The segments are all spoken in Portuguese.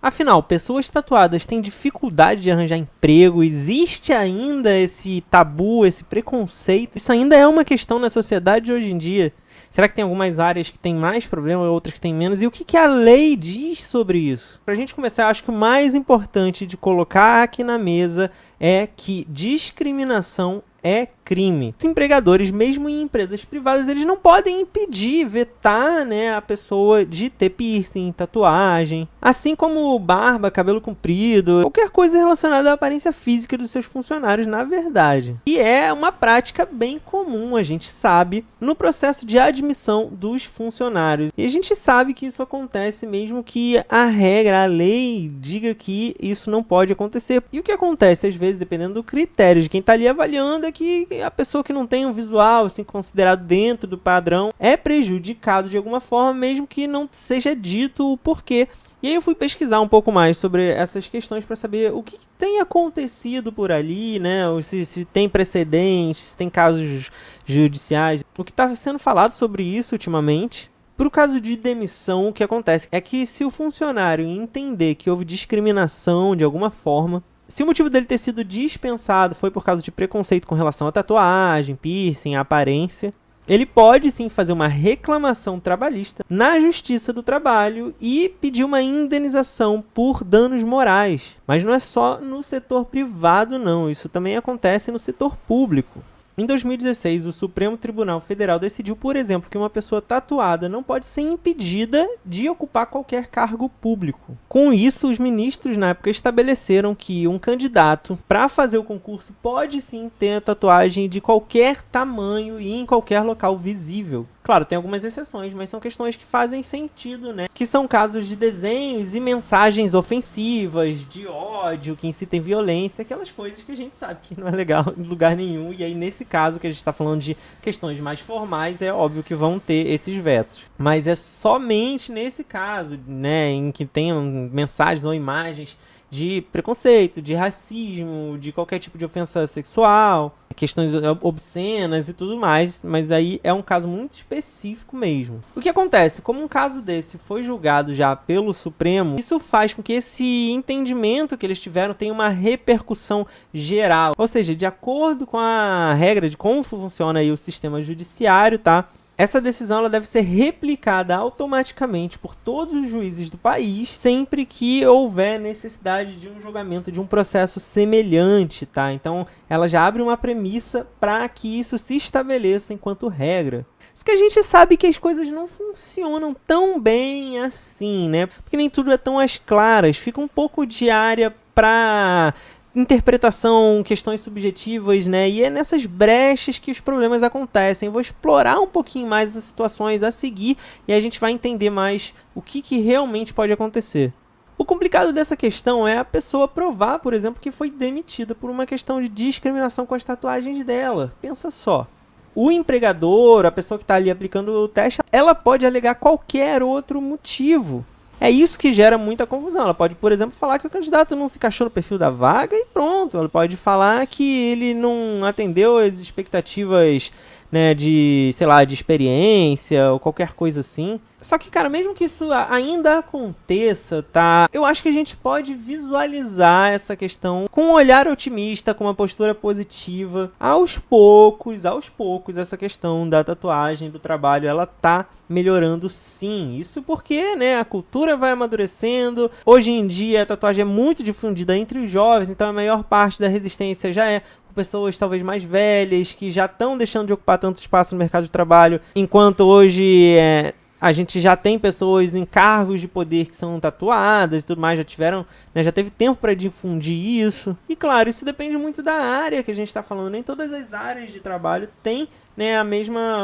Afinal, pessoas tatuadas têm dificuldade de arranjar emprego? Existe ainda esse tabu, esse preconceito? Isso ainda é uma questão na sociedade hoje em dia? Será que tem algumas áreas que têm mais problema e outras que têm menos? E o que a lei diz sobre isso? Pra gente começar, acho que o mais importante de colocar aqui na mesa é que discriminação é crime. Os empregadores, mesmo em empresas privadas, eles não podem impedir, vetar, né, a pessoa de ter piercing, tatuagem, assim como barba, cabelo comprido, qualquer coisa relacionada à aparência física dos seus funcionários, na verdade. E é uma prática bem comum, a gente sabe, no processo de admissão dos funcionários. E a gente sabe que isso acontece mesmo que a regra, a lei, diga que isso não pode acontecer. E o que acontece, às vezes, dependendo do critério de quem está ali avaliando, é que a pessoa que não tem um visual assim considerado dentro do padrão é prejudicado de alguma forma, mesmo que não seja dito o porquê. E aí eu fui pesquisar um pouco mais sobre essas questões para saber o que tem acontecido por ali, né? Se tem precedentes, se tem casos judiciais, o que está sendo falado sobre isso ultimamente. Para o caso de demissão, o que acontece é que se o funcionário entender que houve discriminação de alguma forma, se o motivo dele ter sido dispensado foi por causa de preconceito com relação à tatuagem, piercing, à aparência, ele pode sim fazer uma reclamação trabalhista na Justiça do Trabalho e pedir uma indenização por danos morais. Mas não é só no setor privado, não. Isso também acontece no setor público. Em 2016, o Supremo Tribunal Federal decidiu, por exemplo, que uma pessoa tatuada não pode ser impedida de ocupar qualquer cargo público. Com isso, os ministros na época estabeleceram que um candidato para fazer o concurso pode sim ter a tatuagem de qualquer tamanho e em qualquer local visível. Claro, tem algumas exceções, mas são questões que fazem sentido, né? Que são casos de desenhos e mensagens ofensivas, de ódio, que incitem violência, aquelas coisas que a gente sabe que não é legal em lugar nenhum. E aí, nesse caso que a gente está falando de questões mais formais, é óbvio que vão ter esses vetos. Mas é somente nesse caso, né, em que tenham mensagens ou imagens de preconceito, de racismo, de qualquer tipo de ofensa sexual, questões obscenas e tudo mais, mas aí é um caso muito específico mesmo. O que acontece? Como um caso desse foi julgado já pelo Supremo, isso faz com que esse entendimento que eles tiveram tenha uma repercussão geral, ou seja, de acordo com a regra de como funciona aí o sistema judiciário, tá? Essa decisão ela deve ser replicada automaticamente por todos os juízes do país sempre que houver necessidade de um julgamento de um processo semelhante, tá? Então, ela já abre uma premissa para que isso se estabeleça enquanto regra. Isso que a gente sabe que as coisas não funcionam tão bem assim, né? Porque nem tudo é tão às claras. Fica um pouco de área para interpretação, questões subjetivas, né? E é nessas brechas que os problemas acontecem. Eu vou explorar um pouquinho mais as situações a seguir e a gente vai entender mais o que realmente pode acontecer. O complicado dessa questão é a pessoa provar, por exemplo, que foi demitida por uma questão de discriminação com as tatuagens dela. Pensa só. O empregador, a pessoa que está ali aplicando o teste, ela pode alegar qualquer outro motivo. É isso que gera muita confusão. Ela pode, por exemplo, falar que o candidato não se encaixou no perfil da vaga e pronto. Ela pode falar que ele não atendeu às expectativas, né, de, sei lá, de experiência ou qualquer coisa assim. Só que, cara, mesmo que isso ainda aconteça, tá? Eu acho que a gente pode visualizar essa questão com um olhar otimista, com uma postura positiva. Aos poucos, essa questão da tatuagem, do trabalho, ela tá melhorando sim. Isso porque, né, a cultura vai amadurecendo. Hoje em dia, a tatuagem é muito difundida entre os jovens, então a maior parte da resistência já é pessoas talvez mais velhas, que já estão deixando de ocupar tanto espaço no mercado de trabalho, enquanto hoje a gente já tem pessoas em cargos de poder que são tatuadas e tudo mais, já tiveram, né, já teve tempo para difundir isso. E claro, isso depende muito da área que a gente está falando. Nem todas as áreas de trabalho têm, né, o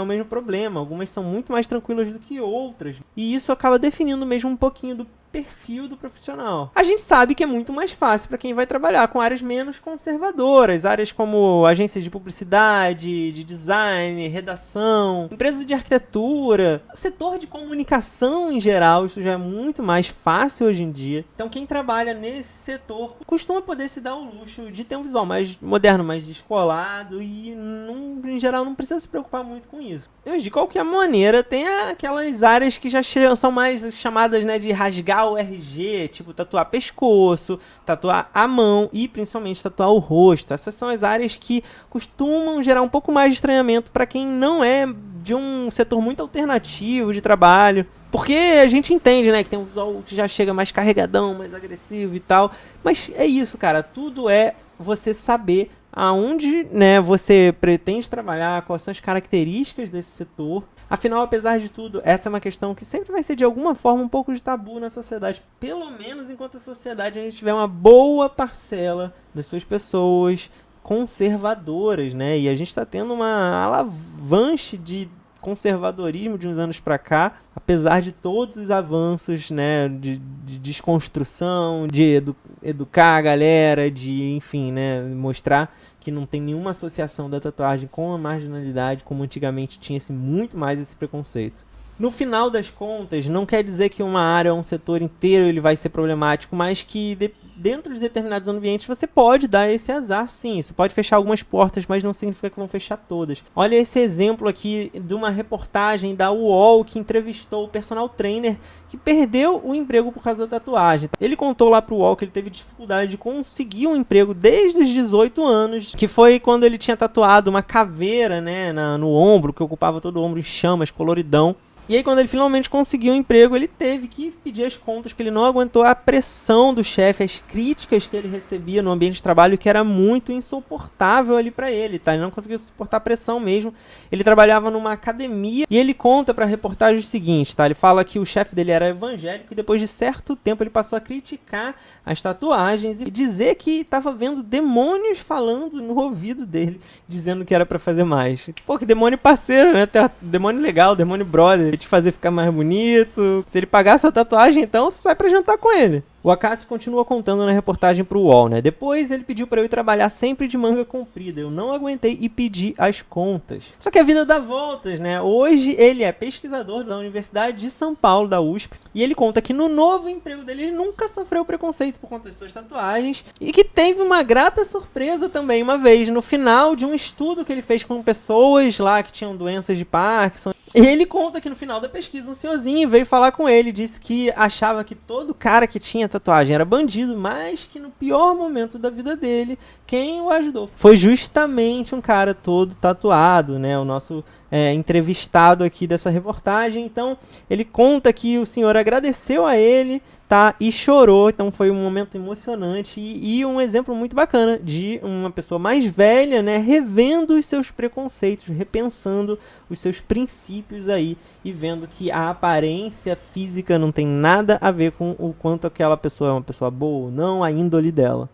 mesmo problema. Algumas são muito mais tranquilas do que outras. E isso acaba definindo mesmo um pouquinho do perfil do profissional. A gente sabe que é muito mais fácil para quem vai trabalhar com áreas menos conservadoras, áreas como agências de publicidade, de design, redação, empresas de arquitetura, setor de comunicação em geral. Isso já é muito mais fácil hoje em dia. Então quem trabalha nesse setor costuma poder se dar o luxo de ter um visual mais moderno, mais descolado e em geral não precisa se preocupar muito com isso. Mas de qualquer maneira tem aquelas áreas que já são mais chamadas, né, de rasgar tatuar o RG, tipo, tatuar pescoço, tatuar a mão e principalmente tatuar o rosto. Essas são as áreas que costumam gerar um pouco mais de estranhamento para quem não é de um setor muito alternativo de trabalho. Porque a gente entende, né, que tem um visual que já chega mais carregadão, mais agressivo e tal. Mas é isso, cara. Tudo é você saber aonde, né, você pretende trabalhar, quais são as características desse setor. Afinal, apesar de tudo, essa é uma questão que sempre vai ser de alguma forma um pouco de tabu na sociedade. Pelo menos enquanto a sociedade a gente tiver uma boa parcela das suas pessoas conservadoras, né? E a gente está tendo uma alavanche de conservadorismo de uns anos para cá, apesar de todos os avanços, né, de desconstrução, de educar a galera, de, enfim, né, mostrar que não tem nenhuma associação da tatuagem com a marginalidade, como antigamente tinha-se muito mais esse preconceito. No final das contas, não quer dizer que uma área ou um setor inteiro ele vai ser problemático, mas que dentro de determinados ambientes você pode dar esse azar, sim. Isso pode fechar algumas portas, mas não significa que vão fechar todas. Olha esse exemplo aqui de uma reportagem da UOL que entrevistou o personal trainer que perdeu o emprego por causa da tatuagem. Ele contou lá pro UOL que ele teve dificuldade de conseguir um emprego desde os 18 anos, que foi quando ele tinha tatuado uma caveira, né, no ombro, que ocupava todo o ombro em chamas, coloridão. E aí, quando ele finalmente conseguiu um emprego, ele teve que pedir as contas, porque ele não aguentou a pressão do chefe, as críticas que ele recebia no ambiente de trabalho, que era muito insuportável ali pra ele, tá? Ele não conseguiu suportar a pressão mesmo. Ele trabalhava numa academia e ele conta pra reportagem o seguinte, tá? Ele fala que o chefe dele era evangélico e depois de certo tempo ele passou a criticar as tatuagens e dizer que estava vendo demônios falando no ouvido dele, dizendo que era pra fazer mais. Pô, que demônio parceiro, né? Demônio legal, demônio brother. Te fazer ficar mais bonito. Se ele pagar sua tatuagem, então você sai pra jantar com ele. O Acácio continua contando na reportagem pro UOL, né? Depois ele pediu pra eu ir trabalhar sempre de manga comprida. Eu não aguentei e pedi as contas. Só que a vida dá voltas, né? Hoje ele é pesquisador da Universidade de São Paulo, da USP. E ele conta que no novo emprego dele ele nunca sofreu preconceito por conta de suas tatuagens. E que teve uma grata surpresa também uma vez, no final de um estudo que ele fez com pessoas lá que tinham doenças de Parkinson. E ele conta que no final da pesquisa um senhorzinho veio falar com ele, disse que achava que todo cara que tinha tatuagem era bandido, mas que no pior momento da vida dele, quem o ajudou foi justamente um cara todo tatuado, né? O nosso entrevistado aqui dessa reportagem. Então, ele conta que o senhor agradeceu a ele, tá? E chorou. Então, foi um momento emocionante e um exemplo muito bacana de uma pessoa mais velha, né? Revendo os seus preconceitos, repensando os seus princípios aí e vendo que a aparência física não tem nada a ver com o quanto aquela pessoa é uma pessoa boa ou não, a índole dela.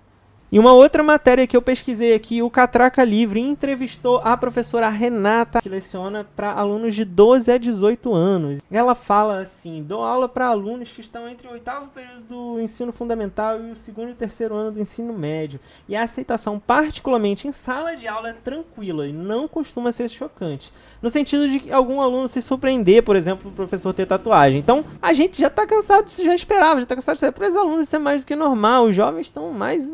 E uma outra matéria que eu pesquisei aqui, o Catraca Livre entrevistou a professora Renata, que leciona para alunos de 12 a 18 anos. Ela fala assim: dou aula para alunos que estão entre o 8º período do ensino fundamental e o 2º e 3º ano do ensino médio. E a aceitação, particularmente em sala de aula, é tranquila e não costuma ser chocante. No sentido de algum aluno se surpreender, por exemplo, o professor ter tatuagem. Então, a gente já está cansado, já esperava, já está cansado de saber para os alunos isso é mais do que normal. Os jovens estão mais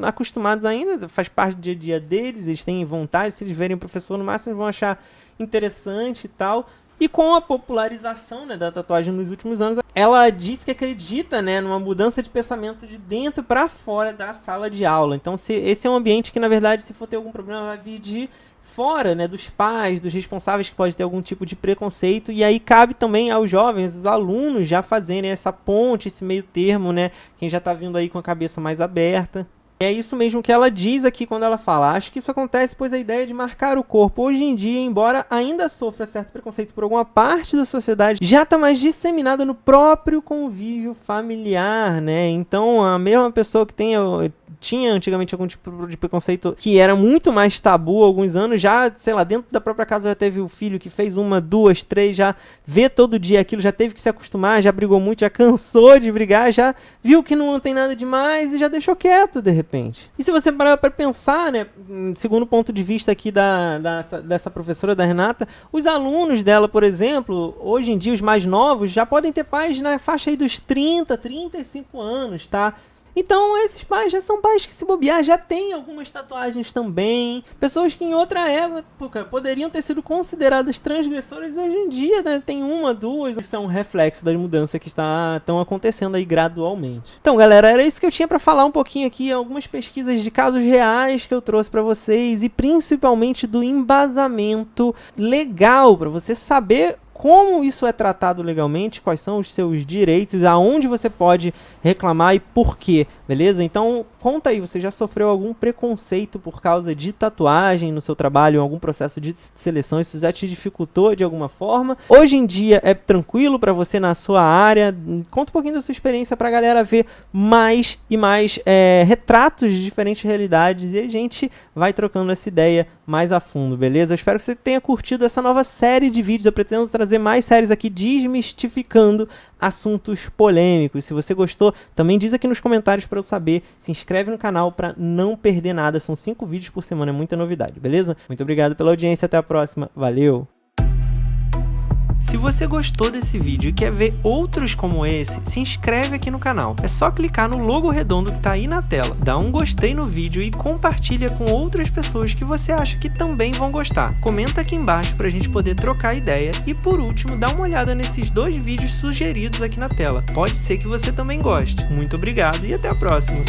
acostumados ainda, faz parte do dia a dia deles, eles têm vontade, se eles verem o professor no máximo eles vão achar interessante e tal. E com a popularização, né, da tatuagem nos últimos anos, ela diz que acredita, né, numa mudança de pensamento de dentro para fora da sala de aula. Então esse é um ambiente que, na verdade, se for ter algum problema, vai vir de fora, né, dos pais, dos responsáveis que pode ter algum tipo de preconceito, e aí cabe também aos jovens, os alunos já fazerem essa ponte, esse meio termo, né, quem já está vindo aí com a cabeça mais aberta. É isso mesmo que ela diz aqui quando ela fala: acho que isso acontece pois a ideia de marcar o corpo hoje em dia, embora ainda sofra certo preconceito por alguma parte da sociedade, já está mais disseminada no próprio convívio familiar, né? Então a mesma pessoa que tinha antigamente algum tipo de preconceito que era muito mais tabu há alguns anos, já, sei lá, dentro da própria casa já teve o filho que fez 1, 2, 3, já vê todo dia aquilo, já teve que se acostumar, já brigou muito, já cansou de brigar, já viu que não tem nada demais e já deixou quieto de repente. E se você parar para pensar, né, segundo o ponto de vista aqui dessa professora, da Renata, os alunos dela, por exemplo, hoje em dia os mais novos já podem ter pais na faixa aí dos 30, 35 anos, tá? Então esses pais já são pais que, se bobear, já têm algumas tatuagens também. Pessoas que em outra época poderiam ter sido consideradas transgressoras, hoje em dia, né, tem uma, duas. Isso é um reflexo das mudanças que estão acontecendo aí gradualmente. Então, galera, era isso que eu tinha para falar um pouquinho aqui, algumas pesquisas de casos reais que eu trouxe para vocês, e principalmente do embasamento legal, para você saber como isso é tratado legalmente, quais são os seus direitos, aonde você pode reclamar e por quê, beleza? Então, conta aí, você já sofreu algum preconceito por causa de tatuagem no seu trabalho, em algum processo de seleção? Isso já te dificultou de alguma forma? Hoje em dia é tranquilo para você na sua área? Conta um pouquinho da sua experiência pra galera ver mais e mais retratos de diferentes realidades, e a gente vai trocando essa ideia mais a fundo, beleza? Eu espero que você tenha curtido essa nova série de vídeos. Eu pretendo trazer mais séries aqui desmistificando assuntos polêmicos. Se você gostou, também diz aqui nos comentários para eu saber. Se inscreve no canal para não perder nada. São 5 vídeos por semana, é muita novidade, beleza? Muito obrigado pela audiência, até a próxima. Valeu! Se você gostou desse vídeo e quer ver outros como esse, se inscreve aqui no canal. É só clicar no logo redondo que está aí na tela, dá um gostei no vídeo e compartilha com outras pessoas que você acha que também vão gostar. Comenta aqui embaixo para a gente poder trocar ideia e, por último, dá uma olhada nesses 2 vídeos sugeridos aqui na tela. Pode ser que você também goste. Muito obrigado e até a próxima!